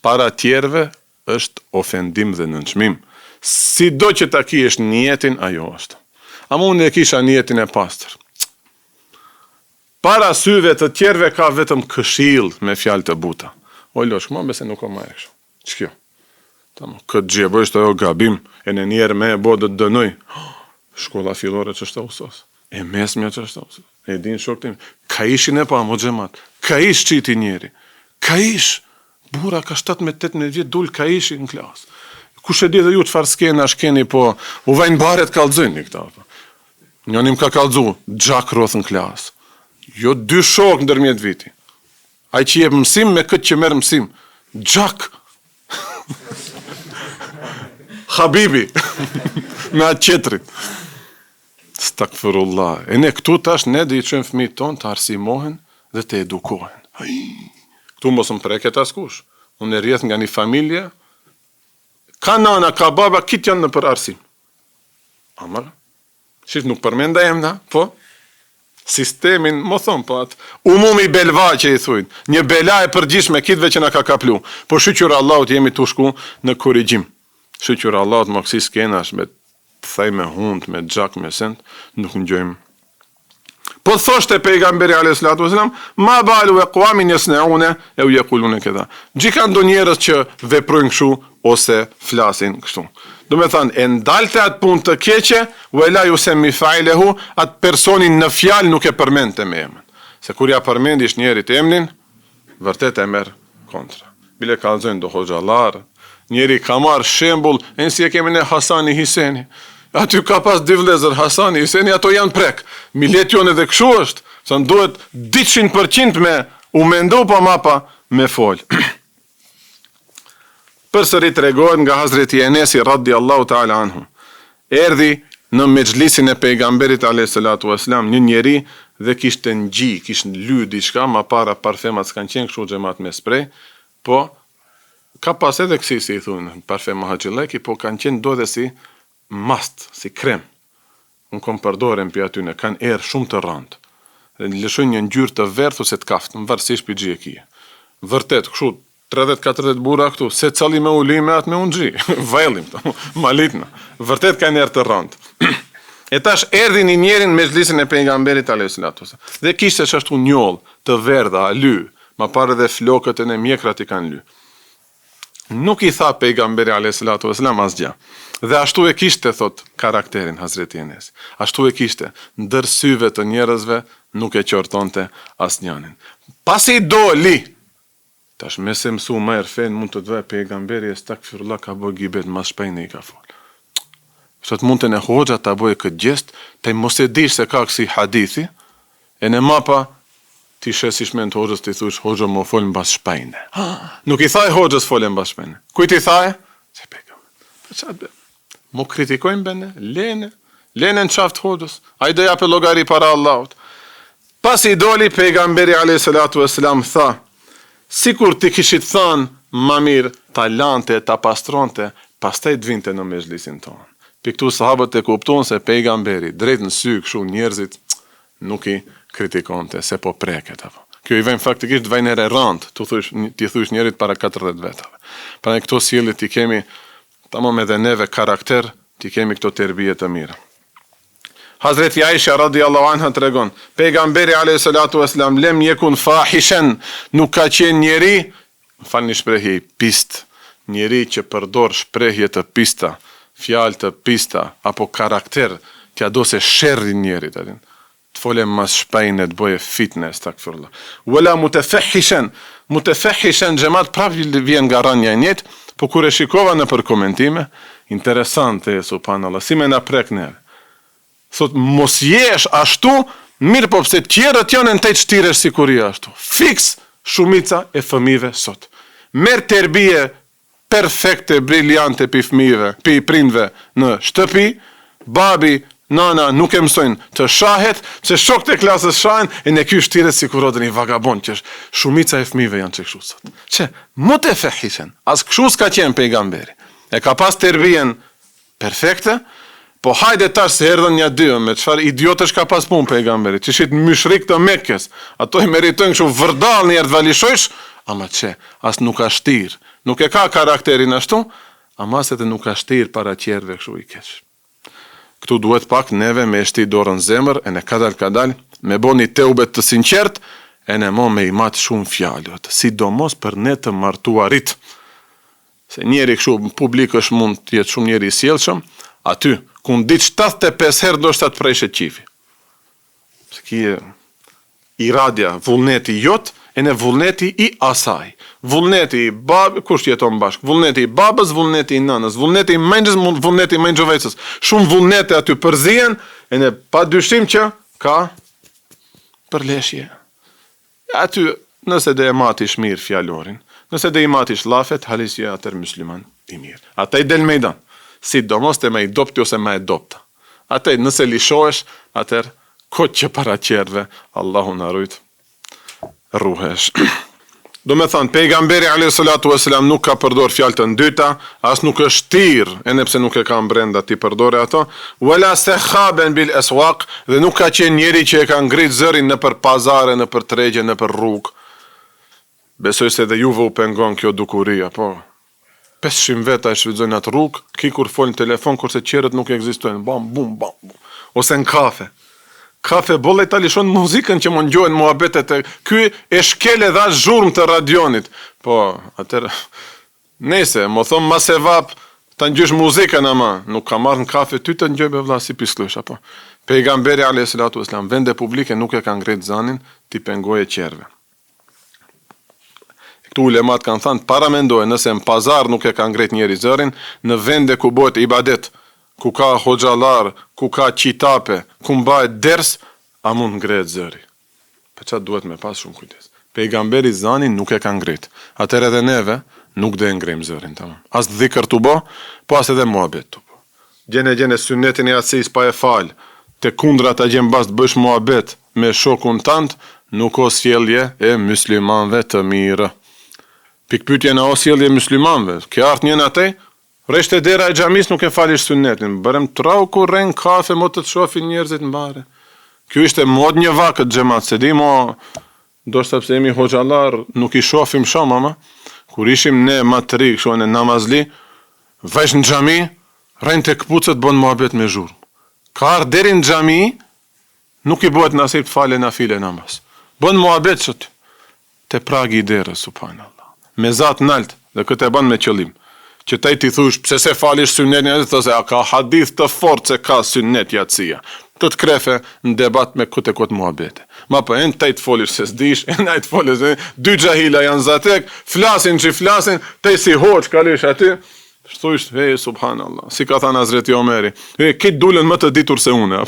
para tjerve është ofendim dhe nënçmim. Si do që ta kish njetin, ajo është. Ama unë e kisha njetin e pastër. Para syve të tjerve ka vetëm këshill me fjalë të buta. O losh, ma bese nuk o marrë kështu. Ç'kjo? Këtë gjebë është ajo gabim, e në njerë me e bodë të dënoj. Shkolla fillore që është usos. E mesmja që është usos. E din shok tim. Ka ishin e pa, mo gjemat. Ka ish qiti njeri. Ka ish. Bura ka 17-18 vjetë dul ka ishi në klasë. Kush e di dhe ju që farë skena shkeni, po u vajnë baret kalëzën një këta. Njënim ka kalëzu, gjak roth në klasë. Jo 2 shok në dërmjet viti. Ai që jep mësim me këtë që merë mësim. Gjak. Habibi. Me atë qetrit. Stakfirullah. E ne këtu tash ne dhe i qënë fëmijët tonë të arsimohen dhe të edukohen. Këtu mos më preket askush. Unë e rrjedh nga një familje, ka nana, ka baba, kitë janë në për arsim. Amar, shif nuk përmenda emna, po, sistemin, mo thonë, po atë, umumi belva që i thujnë, një bela e përgjishme kitëve që na ka kaplu, po shqyqyra Allahut jemi të shku në korrigjim. Shqyqyra Allahut më kësi skenash me thaj me hund, me gjak, me send, nuk në gjojmë. Po thoshte pejgamberi alayhisalatu wasalam, ma balu aqwamin yasnauna aw yaquluna kadha. Gjika ndo njerëz që veprojnë kështu ose flasin kështu. Do me thënë, e ndalte atë punë të keqe, wala yusami fa'ilahu, atë personin në fjalë nuk e përmendte me emrin. Se kur ja përmendish njerit emrin, vërtet e merr kontra. Bile kallëzojnë do hoxhallar, njeri ka marrë shembull, e si e kemi ne Hasani Hiseni. Aty ka pas 2 vëllezër, Hasani, Hiseni, ato janë prek. Milet jonë edhe kështu është, sa duhet 200% me u mendu pa mapa me fol. Përsëri tregohet nga Hazreti Enesi radhiyallahu ta'ala anhu. Erdhi në mexhlisin e pejgamberit alayhisalatu wasalam një njeri dhe kishte ngji, kishte ly diçka, ma para parfemat s'kan qenë kështu xhamat me sprej, po ka pas edhe kësi si i thunë, parfem haxhilleki, po kanë qenë do dhe si mast, si krem. Unë kom përdorem për atyne, kanë erë shumë të rëndë. Dhe lëshoj një ngjyrë të verdhë ose të kaftë, më varësisht për gjie kije. Vërtet, kështu, 30-40 bura këtu, se cali me ulime atë me unë gji. Vajlim, malitna. Vërtet kanë erë të rëndë. E tash erdhi një njerin me xhlisin e pejgamberit alayhisalatu wasalam. Dhe kishte çashtu njoll, të verdha, ly, ma parë dhe flokët e në mjekrat i kanë ly. Nuk i tha pejgamberi alayhisalatu wasalam asgjë. Dhe ashtu e kishte, thot, karakterin Hazreti Enes. Ashtu e kishte, ndër syve të njerëzve nuk e qortonte asnjënin. Pasi doli, tash me se mësu ma erfen, mund të dve pejgamberi e stakfirullah ka bë gibet, mas shpejnë i ka fol. Sot mund të në hoxha të bëjë këtë gjest, të i mos e dish se ka kësi hadithi, e në mapa ti shesish me në të hoxhës të i thush, hoxha më folë në bas shpejnë. Nuk i thaj hoxhës folë në bas shpejnë. Kujt i thaj? Se pejgamberi. Mo kritikojnë bene, lene në qaft hodës, a i dhe jape logari para Allahut. Pas i doli pejgamberi alayhisalatu wasalam tha, sikur ti kishit thanë, ma mirë, ta lante, ta pastronte, pas ta i dvinte në mezhlisin tonë. Për këtu sahabët e kupton se pejgamberi, drejt në sy këshu njerëzit, nuk i kritikonte, se po preket. Kjo i vejnë faktikisht vajnere randë, ti thush njerit para 40 vetave. Pra në këto sjellit i kemi tamam edhe neve karakter, ti kemi këto terbije të mira. Hazreti Aisha radiallahu anha tregon, pejgamberi alayhi salatu wasalam lem yekun fahishan, nuk ka qenë njeri, falni shprehje pist, njeri që përdor shprehje të pista, fjalë të pista apo karakter, t'ja do se sherrin njerit atin. Të fole mas shpejnë, të boje fitnes, takfirullah. Wala mutafahhishan xhamat prapë vjen nga rënja e njët, po kur e shikova në për komentime, interesante subhanallah, si me na prek neve. Thot mos jesh ashtu, mirë po pse tjerët janë në të çtiresh siguria ashtu. Fiks shumica e fëmijëve sot. Merr terbije perfekte, briljante pi fëmijëve, pi prindve në shtëpi, babi, nana nuk e mësojnë të shahet, se shokët e klasës shahen e ne ky shtiret sikur një vagabond që është. Shumica e fëmijëve janë çka kështu sot. Çe, mutafahhishan, as kështu s'ka qenë pejgamberi. E ka pas terbijen perfekte, po hajde tash se erdhën një dy me çfarë idiotësh ka pas punë pejgamberi, që shit myshrik të Mekës, ato i meritojnë kështu vërdall një herë valishojsh, ama çe, as nuk ka shtir, nuk e ka karakterin ashtu, ama se të nuk ka shtir para qerve kështu i keq. Këtu duhet pak neve me shti dorën zemër, e ne kadal, me boni teubet të sinqert, e ne mo me imat shumë fjalët, sidomos për ne të martuarit. Se njeri kështu publik është mund të jetë shumë njeri i sjellshëm, aty ku ndit 75 herë do shta të prejshe qifi. Se kje i radja vullneti jot, e ne vullneti i asaj. Vullneti i babë, kush jeton bashk? Vullneti i babës, vullneti i nënës, vullneti i mengjës, vullneti i mengjovecës. Shumë vullneti aty përzien, e ne pa dyshim që ka përleshje. Aty, nëse dhe e matish mirë fjalorin, nëse dhe i matish lafet, halisje atër musliman i mirë. Ata i del mejdan. Sidomos të me i dopti ose me e dopta. Atej, nëse lishohesh, atër, kotë që para qerve, Allahu në rujt, ruhesh. Do me thonë, pejgamberi a.s. nuk ka përdor fjalë të ndyta, as nuk është tir, e nepse nuk e ka brenda ti përdore ato, wala sakhaban bil aswaq, dhe nuk ka qenë njeri që e ka ngrit zërin në për pazare, në për tregje, në për rrugë. Besoj se dhe juve u pengon kjo dukuria, po 500 veta e shfrytëzojnë atë rrugë, ki kur folin telefon, kurse qerët nuk ekzistojnë, bam, bum, bam, bum. Ose në kafe. Kafe bolle ta lishon muzikën që më ngjojnë muhabetet e ky e shkel edhe as zhurmë të radionit. Po, atëherë, nese, më thon ma se vap ta ngjysh muzikën ama, nuk ka marrë në kafe ty të ngjoj be vlla si pisklush apo. Pejgamberi alayhis salatu wasalam vende publike nuk e ka ngrit zanin ti pengoje qerve. Këtu ulemat kanë thënë, para mendoje nëse në pazar nuk e ka ngret njeri zërin, në vende ku bëhet ibadet, ku ka hoxhallar, ku ka qitape, ku mbahet ders, a mund ngret zëri. Për çfarë duhet me pas shumë kujdes. Pejgamberi zanin nuk e ka ngrit. Atëherë edhe neve nuk do e ngrem zërin, tamam. As dhikr tu bë, po as edhe muhabet tu bë. Gjene sunnetin e atësis pa e fal, te kundra ta gjen bas të bësh muhabet me shokun tant, nuk o sjellje e muslimanëve të mirë. Pikpytje në o sjellje e muslimanëve, ke art njën atej, reshte dera e xhamis nuk e falish sunnetin, bërëm trau ku rren kafe mo të shohin njerëzit mbare. Kjo ishte mod një vakët xhamat, se di mo, do shta pse jemi hoxhallar, nuk i shohim shumë ama, kur ishim ne ma të ri, kështu në namazli, vesh në xhami, rren të këpucët bën muhabet me zhurmë. Ka ardhur deri në xhami, nuk i bëhet nasip të fale nafile namaz. Bën muhabet sot te pragi i derës, subhanallah. Me zat nalt, dhe këtë e bën me qëllim. Që taj ti thush, pse se falish sunnetin, e those, a ka hadith të fort se ka sunnet jatësia. Të të krefe në debat me këtë e këtë muhabete. Ma për e në taj të folish se s'dish, e në taj të folish, dy gjahila janë zatek, flasin që flasin, taj si hoq kalish aty, thush, hej, subhanallah, si ka thënë Hazreti Omeri, këtë dulen më të ditur se une.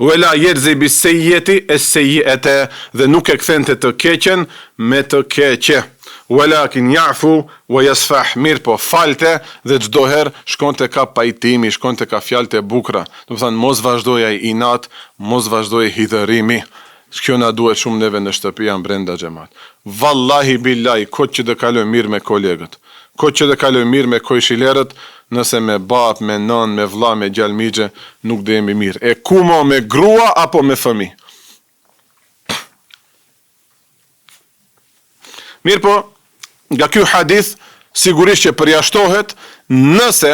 Vela jerzi bis sejjeti e sejjete, dhe nuk e kthente të keqen me të keqe. Walakin yafu wa yasfah, mirë po falte dhe çdo herë shkonte ka pajtimi, shkonte ka fjalët e bukura. Do të thënë mos vazhdoja i inat, mos vazhdoi hidhërimi. Kjo na duhet shumë neve në shtëpi janë brenda xhamat. Wallahi billahi, kot që të kaloj mirë me kolegët. Kot që të kaloj mirë me kojshilerët, nëse me bap, me nën, me vlla, me gjalmigje, nuk do jemi mirë. E kuma me grua apo me fëmijë. Mirë po, nga ky hadith sigurisht që përjashtohet nëse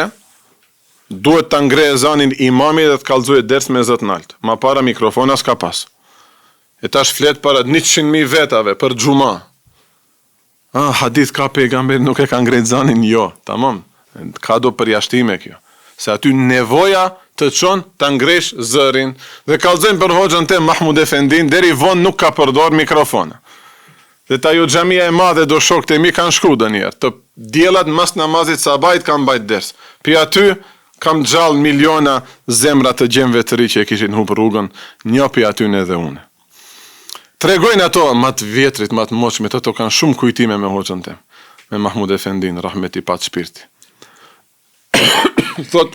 duhet ta ngre ezanin imami dhe të kallëzojë ders me zot nalt. Ma para mikrofona s'ka pas. E tash flet para 100.000 vetave për xhuma. Hadith ka pejgamberi nuk e ka ngre ezanin, jo, tamam. Ka do përjashtime kjo. Se aty nevoja të çon ta ngresh zërin dhe kallëzojmë për hoxhën te Mahmud Efendin, deri vonë nuk ka përdor mikrofona. Dhe ta jo xhamia e madhe do shokët e mi kanë shku dënjerë. Të diellat mas namazit sabajt kanë mbajt ders. Pi aty kam gjallë miliona zemra të gjemve të ri që e kishin humbur rrugën, një pi aty në edhe une. Tregojnë ato më të vjetrit, më të moshmit, ato kanë shumë kujtime me hoxhën tem, me Mahmud Efendin, rahmeti pat shpirti. Thot,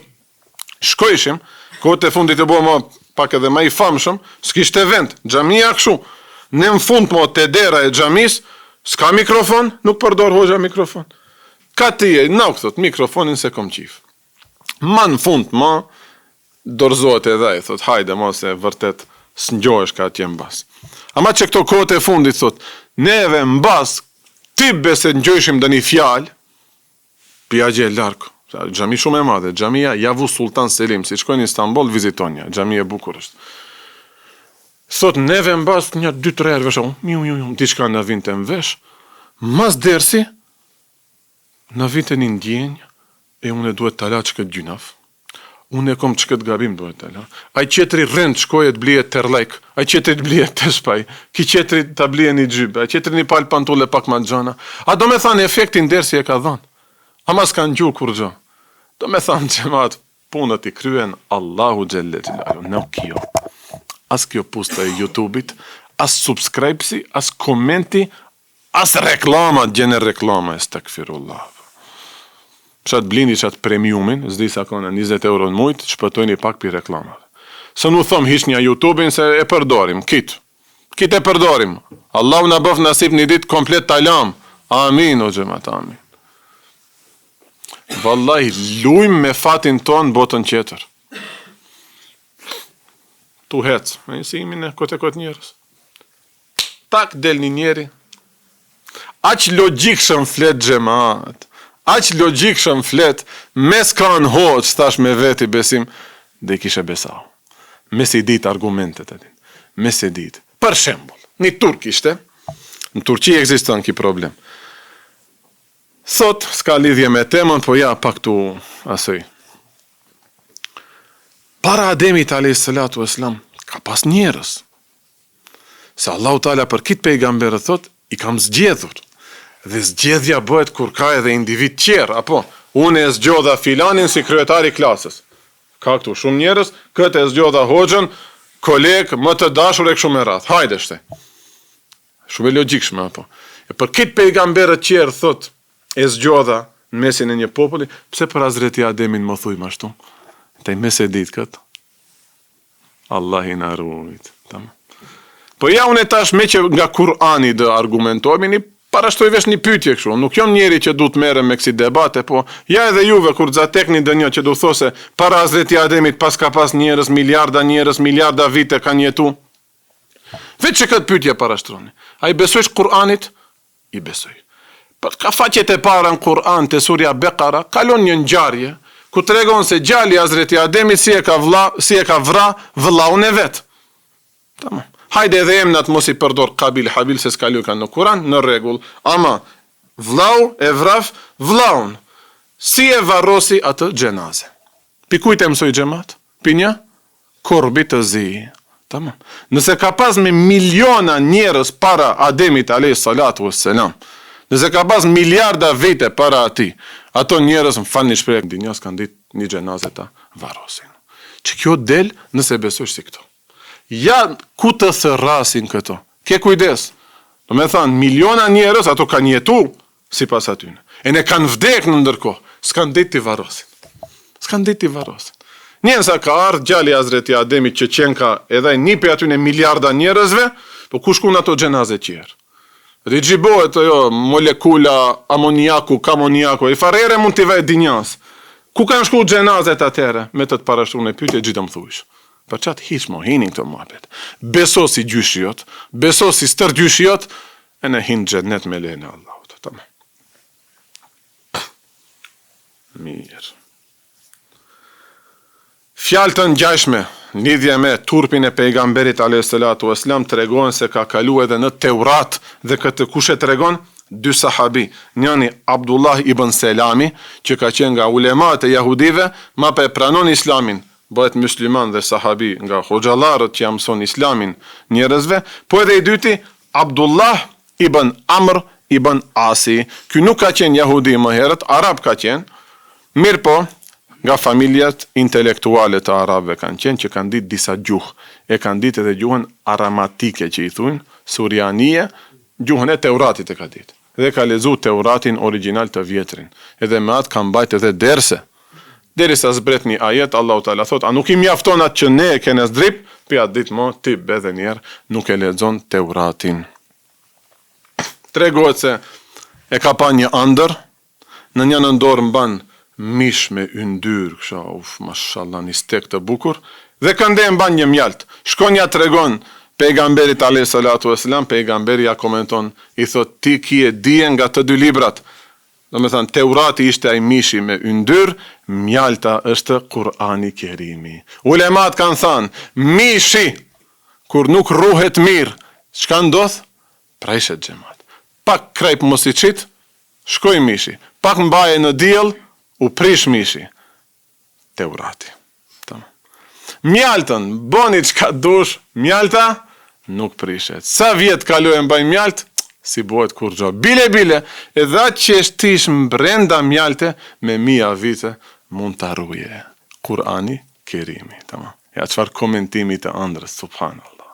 shkojshim, kohët e fundit e bo më pak edhe më i famshëm, s'kishte vend, xhamia kështu. Në fund mo te dera e xhamis, s'ka mikrofon, nuk përdor hoxha mikrofon. Ka ti e, nuk thot, mikrofonin se kom qif. Ma në fund, ma dorzohet edhe ai, thot, hajde mos e vërtet s'ngjohesh ka atje mbas. Ama që këto kohët e fundit, thot, neve mbas, ti bese ngjojshim dë një fjalë, pjagje e larkë. Xhami shumë e madhe, xhamia Javu Sultan Selim, si shkojnë në Istanbul, vizitonja, xhamia e bukur është. Thot, neve mbas një 2-3 herë vesh, diçka në vinte në vesh, mas dersi, në vinte një ndjenjë, e unë duhet të la që këtë gjynaf, unë e kom që këtë gabim duhet të la, aj qetri rënd shkoje të blije tërlajk, aj qetri të blije të shpaj, ki qetri të blije një gjybe, aj qetri një palë pantulle pak ma gjana, a do me thanë efektin dersi e ka dhanë, ama s'kan gju kur gjo. Do me thamë që matë punët i kryen Allahu Gjelle Gjellalu, në kjo. As kjo pusta e YouTube-it, as subscribe-si, as komenti, as reklama, gjene reklama e stakfirullah. Qatë blini qatë premiumin, zdi sa kone 20 euro në mujtë, shpëtojni pak për reklamat. Së nu thëmë hish një YouTube-in se e përdorim, kitë e përdorim. Allahu në bëf nasip një dit komplet talam. Amin, o gjemat, amin. Wallahi, lujmë me fatin ton botën qeter. Tu hec, me njësimin e kote njerës. Tak del një njeri. Aq logikshëm flet xhamat. Aq logikshëm flet, mes kanë hoq, thash me veti besim, dhe i kishe besau. Mes i dit argumentet e din. Mes i dit. Për shembull, një turk ishte, në Turqi ekziston ki problem. Thot, s'ka lidhje me temën, po ja, pak tu asoj. Para Ademit a.s. ka pas njerës. Se Allahu Teala për kitë pejgamberë thot, i kam zgjedhur. Dhe zgjedhja bëhet kur ka edhe individ tjerë, apo, unë e zgjodha filanin si kryetari klasës. Ka këtu shumë njerës, këtë e zgjodha hoxhën, kolegë, më të dashur e kështu me radhë. Hajde shte. Shumë e logjikshme, apo. E për kitë pejgamberë tjerë thot, e zgjodha në mesin e një populli, pse për Hazreti Ademin më thuj ma shtu? Taj mes e dit këtë. Allah i na rujt. Po ja unë e tash me që nga Kurani dë argumentojmi, një parashtoj vesh një pytje këshu. Nuk jom njeri që du të mere me kësi debate, po ja edhe juve kur zatekni dë një që du those para Hazreti Ademit pas ka pas njerës, miliarda vite kanë jetu. Veç që këtë pytje parashtroni. A i besojsh Kur'anit? I besoj. Për ka faqet e para në Kur'an të surja Bekara, kalon një ngjarje, ku të regon se gjali Hazreti Ademit si e ka vra vëllaun e vetë. Tamam. Hajde edhe emnat mos i përdor Kabil, Habil, se s'kalu kanë në Kur'an, në regull. Ama, vlau e vraf vlaun. Si e varrosi atë gjenaze. Pi kujt e mësoj gjemat? Pi një? Korbi të zi. Tamam. Nëse ka pas me miliona njerës para Ademit a.s. Nëse ka pas miliarda vite para ati, ato njerës më falë një shprejk, dinjas kanë ditë një gjenaze ta varosin. Që kjo del nëse besosh si këto. Ja ku të thërasin këto. Ke kujdes. Do me thanë, miliona njerës, ato kanë jetu si pas atyne. E ne kanë vdek në ndërkohë. S'kanë ditë t'i varosin. Njënësa ka ardhë gjali Hazreti Ademit që qenë ka edhe një për atyne miliarda njerësve, po ku shkun ato gjenaze qjerë. Dhe i gjibohet molekula amoniaku, kamoniaku, i farere mund t'i vejt dinjas. Ku kanë shku gjenazet atere, me të parashtru në pyetje gjithë më thuish. Për qatë hish mo, hinin këto muhabet. Beso si gjyshiot, beso si stër gjyshiot, e në hinë gjennet me lene Allah. Mirë. Fjalë të ngjashme lidhje me turpin e pejgamberit a.s. tregon se ka kalu edhe në Teurat dhe këtë kush e tregon? 2 sahabi. Njëri Abdullah ibn Selami, që ka qenë nga ulemat e jahudive, ma pe pranon islamin, bëhet musliman dhe sahabi nga hoxhallarët që mëson islamin njerëzve, po edhe i dyti Abdullah ibn Amr ibn Asi. Ky nuk ka qenë jahudi më herët, arab ka qenë, mirë po, nga familjet intelektuale të arabëve kanë qenë që kanë ditë disa gjuhë. E kanë ditë edhe gjuhën aramatike që i thujnë, surianie, gjuhën e Teuratit e ka ditë. Dhe ka lezu Teuratin original të vjetrin. Edhe me atë kanë bajt edhe derse. Derisa zbret një ajet, Allahu Teala thot, a nuk i mjafton atë që ne e kene zdrip, për atë ditë mo, ti bedhe njerë nuk e lexon Teuratin. Tregohet se e ka pa një ëndër, në një dorë mban mish me yndyr, kësha, mashallah, një stek të bukur, dhe kënde mban një mjalt. Shkon ja tregon pejgamberit a.s. Pejgamberi ja komenton, i thot, ti kje dije nga të 2 librat. Do me thënë, Teurati ishte ai mishi me yndyr, mjalta është Kurani Kerimi. Ulemat kanë thënë, mishi, kur nuk ruhet mirë, çka ndodh? Prajshet xhamat. Pak krejp mos i qit, shkoj mishi. Pak mbaje në diell, u prish mishi. Teurati. Mjaltën, boni çka dush, mjalta nuk prishet. Sa vjet kaloj e mbaj mjalt, si bëhet kur gjo. Bile, edhe atë që shtish brenda mjalte, me 1000 vite mund të arruje. Kurani Kerimi. Ja çfarë komentimi të ëndrës, subhanallah.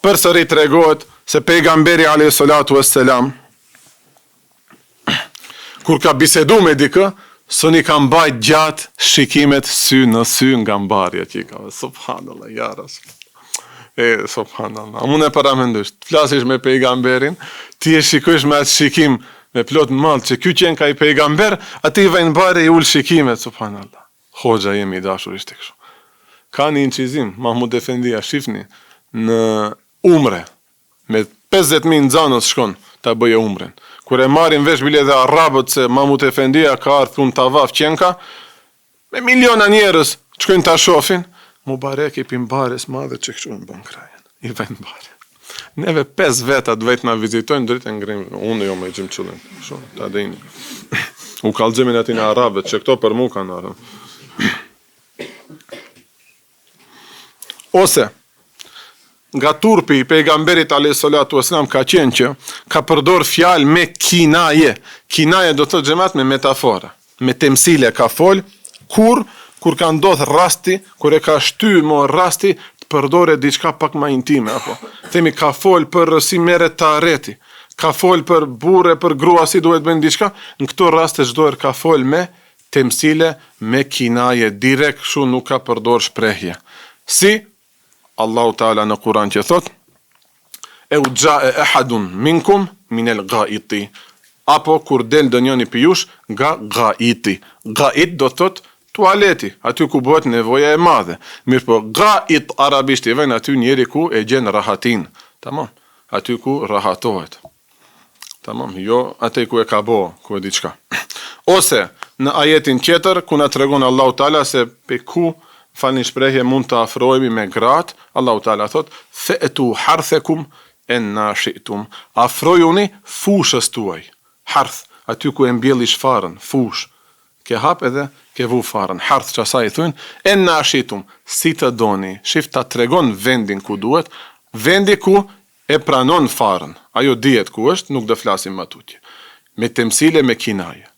Përsëri tregohet se pejgamberi a.s. kur ka bisedu me dikë, së një kam bajt gjatë shikimet sy në sy nga mbarja që i ka. Subhanallah, ja Rasul. Subhanallah. Unë e paramendush, të flasish me pejgamberin, ti e shikosh me atë shikim me plot mallë, që ky qenë ka i pejgamber, ati i vajnë bare i ullë shikimet, subhanallah. Hoxha jemi i dashur ishte kështu. Ka një incizim, Mahmud Efendia, shifni, në umre, me 50.000 nxanës shkon ta bëje umren. Kur e marrin vesh bile dhe arabët se Mahmud Efendia ka ardhur në tavaf qenka, me miliona njerëz shkojnë ta shohin, Mubarek i pimbares madhe që kështu në bën krajen. I vajnë bare. Neve 5 veta dvejt na vizitojnë, dritë e ngrim, unë jo me gjim qëllin. Shumë, ta dini. U kalëgjimin ati në arabët, që këto për mu kanë arë. Ose, nga turpi i pejgamberit a.s. ka qenë që ka përdor fjalë me kinaje. Kinaje do të gjemat me metafora. Me temsile ka fol, kur ka ndodh rasti, kur e ka shty mo rasti, të përdore diçka pak ma intime, apo. Themi ka fol për si mere të areti, ka fol për burre, për grua, si duhet bëjnë diçka, në këto raste çdoher ka fol me temsile, me kinaje, direkt shu nuk ka përdor shprehje. Si Allahu Teala në Kur'an që thot, e u gja e ehadun minkum minel gaiti, apo kur del dë njëni pijush nga gaiti. Gait do thot tualeti, aty ku bëhet nevoja e madhe. Mirë po, gait arabisht i vjen aty njeri ku e gjen rahatin. Tamam, aty ku rahatohet. Tamam, jo aty ku e ka bo, ku e diçka. Ose, në ajetin tjetër, ku na tregon Allahu Teala se pe ku falni shprehje mund të afrohemi me gratë, Allahu Teala thot, fe'tu harthekum enna shi'tum. Afrojuni fushës tuaj. Harth, aty ku e mbjelli shfarën, fush. Ke hap edhe ke vu farën. Harth që asaj i thunë, enna shi'tum, si të doni. Shif ta tregon vendin ku duhet, vendi ku e pranon farën. Ajo dihet ku është, nuk do flasim më tutje. Me temsile, me kinaje.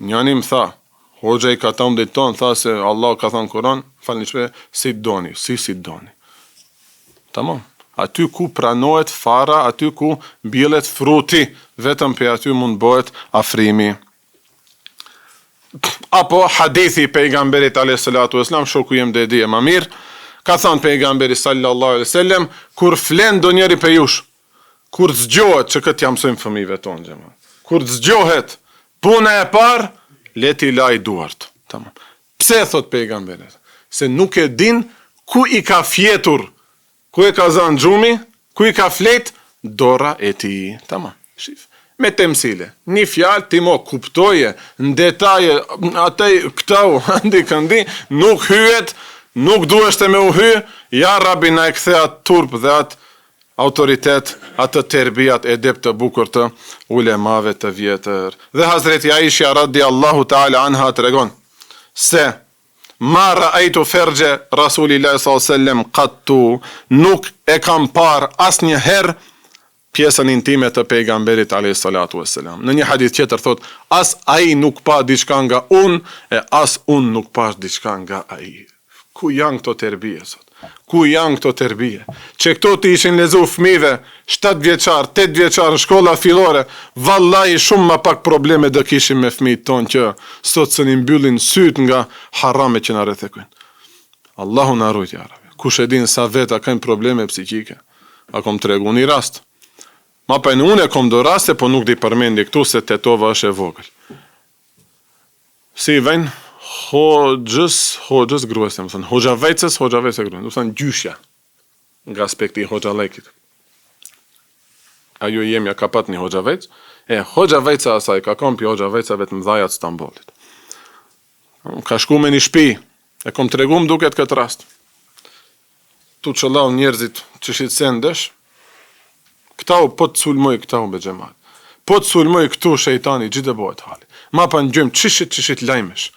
Njani më tha, hoxha i ka ta ndit tonë, tha se Allah ka thënë Kur'an, falni shpe, si doni, si doni. Tamam. Aty ku pranohet fara, aty ku mbjellet fruti, vetëm pe aty mund bëhet afrimi. Apo hadithi pejgamberit a.s. shoku jem dhe di e ma mirë, ka thënë pejgamberi sallallahu alaihi wasallam, kur flen do njeri pe jush, kur zgjohet, që këtë jam mësojmë fëmijëve tonë, gjema. Kur zgjohet, puna e parë, leti laj duart. Tamam. Pse thot pejgamberit? Se nuk e din ku i ka fjetur, ku e ka zanë gjumi, ku i ka flet, dora e ti. Tamam. Shif. me temsile. Një fjalë ti mo kuptoje në detaje atë këtau andi këndi nuk hyet, nuk duhesh të me u hy, ja Rabi na e kthe atë turp dhe atë autoritet, atë terbiat e dep të bukur të ulemave të vjetër. Dhe Hazreti Aisha radiallahu ta'ala anha të regon se ma ra'ajtu fergje Rasulillah s.a.s. qattu, nuk e kam par as një herë pjesën intime të pejgamberit a.s. Në një hadith tjetër thot, as ai nuk pa diçka nga unë, e as unë nuk pa diçka nga ai. Ku janë këto terbije sot? Ku janë këto terbije? Që këto të ishin lezu fëmive, 7 vjeçar, 8 vjeçar në shkolla fillore, vallai shumë ma pak probleme dë kishim me fëmijët tonë që sot së një mbyllin syt nga harame që na rrethekojnë. Allahu na rujt ja Rabi. Kush e din sa veta kanë probleme psikike? A kom tregu një rast? Ma pa në unë e kom do raste, po nuk di përmendi këtu se tetova është e vogël. Si vejnë hoxhës grues, më thënë, hoxhavecës grues, më thënë gjyshja, nga aspekti hoxhalekit. Ajo jemja ka pat një hoxhavec, hoxhaveca asaj ka kom për hoxhavecave të mdhajat Stambollit. Ka shku me një shpi, e kom tregum duket këtë rast. Tu qëllau njerëzit që shqit sendesh, këtau po të sulmoj këtau be xhamat. Po të sulmoj këtu shejtani gjithë e bëhet hali. Ma pa në gjëmë qishit lajmesh.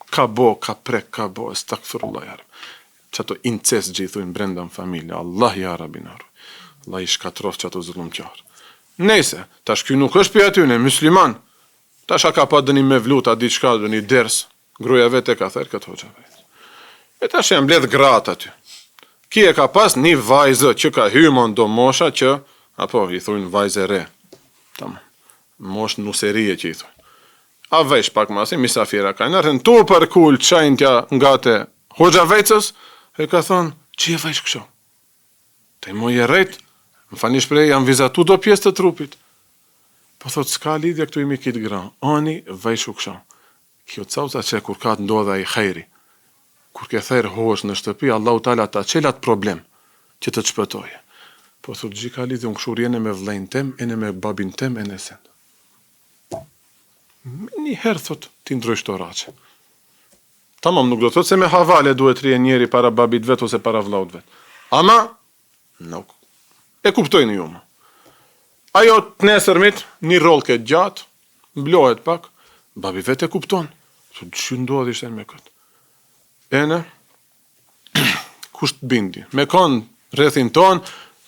Ka bo, ka prek, ka bo, stakfirullah ja Rabi. Që ato incest gjithujnë brenda në familje. Allah ja Rabi naru. Allah i shkatrof që ato zullumqarë. Nese, tash kjo nuk është për atyune, musliman. Tash a ka pa dëni me vluta, diçka, dëni ders. Gruja vete ka therë këtë hoqa vetë. E tash e mbledh gratë aty. Kje ka pas një vajzë që ka hymon do mosha që, apo i thujnë vajzë re. Tam, mosh nuserije që i thujnë. A vesh pak masi, misafira ka nërën, tu për kull qajnë tja nga te hoxha vecës, e ka thonë, që e vesh kësho? Te moj e rejt, më fanish prej, jam vizatu do pjesë të trupit. Po thot, s'ka lidhja këtu imi kitë gra, ani vesh u kësho. Kjo cauca që kur ka të ndodha i khejri, kur ke thejrë hosh në shtëpi, Allahu tala ta qelat problem që të qpëtoje. Po thot, gjika lidhja unë këshur jene me vlejnë tem, ene me babin tem, ene sen. Një herë thot ti ndrojsh të raqe. Tamam, nuk do thot se me havale duhet rije njeri para babit vet ose para vllaut vet. Ama, nuk. E kuptojnë ju më. Ajo të nesërmit, një rol këtë gjatë, mblohet pak, babi vet e kupton. Që ndodh ishte me këtë. Ene, kusht bindi. Me kon rrethin ton,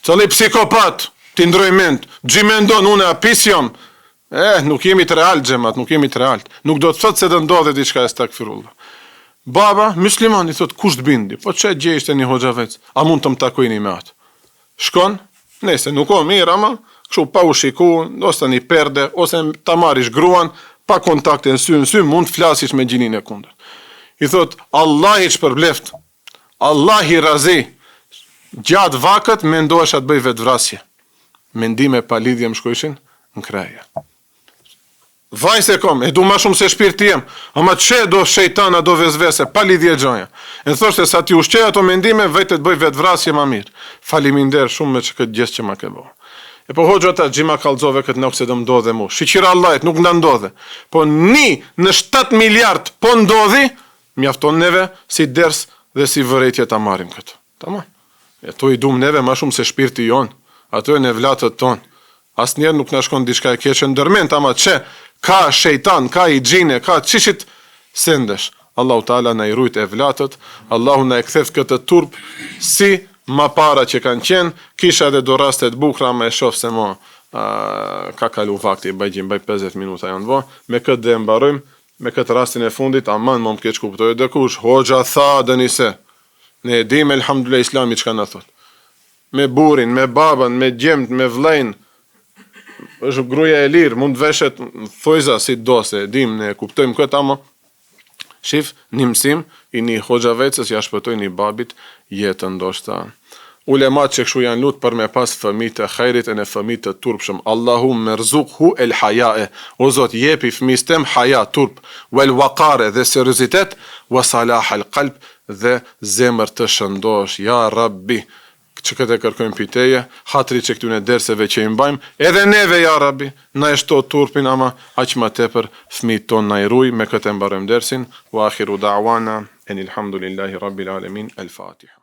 cëli psikopat, ti ndroj mend, gjimendon une apisjom, nuk jemi të realt gjemat, nuk jemi të realt. Nuk do të thot se të ndodhe diçka e stakfirullah. Baba, musliman, i thot, kusht bindi? Po që gje ishte një hoxha vec? A mund të më takojni me atë? Shkon? Nese, nuk o mirë, ama, kështu pa u shiku, ose një perde, ose ta marish gruan, pa kontakte në sy, mund të flasish me gjinin e kundër. I thot, Allah i shpërbleft, Allah i razi, gjatë vakët, me ndohesh atë bëj vetë vrasje. Mendime pa lidhje më shkojshin në kraja. Vaj se kom, e du ma shumë se shpirti jem, ama që do shejtana, do vezvese, pa lidhje gjoja. E në thoshte, sa ti ushqej ato mendime, vejtë të bëj vetë vrasje ma mirë. Faliminderit shumë me që këtë gjesë që ma ke bo. E po hoxha ta gjima kalzove këtë nuk se do mdodhe mu. Shiqira Allahit, nuk nda ndodhe. Po në 7 miliard po ndodhi, mjafton neve si ders dhe si vërejtje ta marim këtë. Tama? E to i dum neve ma shumë se shpirti jonë, ato e në vlatët tonë. As njerë nuk në shkon diçka e keqe ndërmend, ama që ka shejtan, ka i gjine, ka qishit sendesh. Allahu Teala na i rujt e vlatët, Allahu na e ktheth këtë turp si ma para që kanë qenë, kisha edhe do rastet bukra, me shof se mo ka kalu vakti, bëj 50 minuta janë bo, me këtë dhe mbarojmë, me këtë rastin e fundit, aman më keq kuptoj dhe kush, hoxha tha dënise, ne edhim elhamdulillah islami që ka në thot, me burin, me baban, me gjemt, me vlejn, është gruja e lirë, mund veshet thojza si do se dim, ne kuptojmë këtë, ama shif, një mësim, i një hoxha vecës, ja shpëtoj një babit, jetën ndoshta. Ulemat që këshu janë lutë për me pas fëmijë të khejrit e në fëmijë të turpshëm. Allahu merzukhu el hajae, o Zot jepi fëmijës tem haja, turp, wal waqare dhe seriozitet, wa salah al qalb dhe zemër të shëndosh. Ja Rabbi, që këtë e kërkojmë piteje, hatri që këtyne derseve që i mbajmë, edhe neve, ja Rabi, na e shto turpin, ama aq ma tepër fëmijët ton na i ruaj, me këtë e mbarojmë dersin, wa akhiru da'wana, enilhamdulillahi rabbil alamin, el-Fatiha.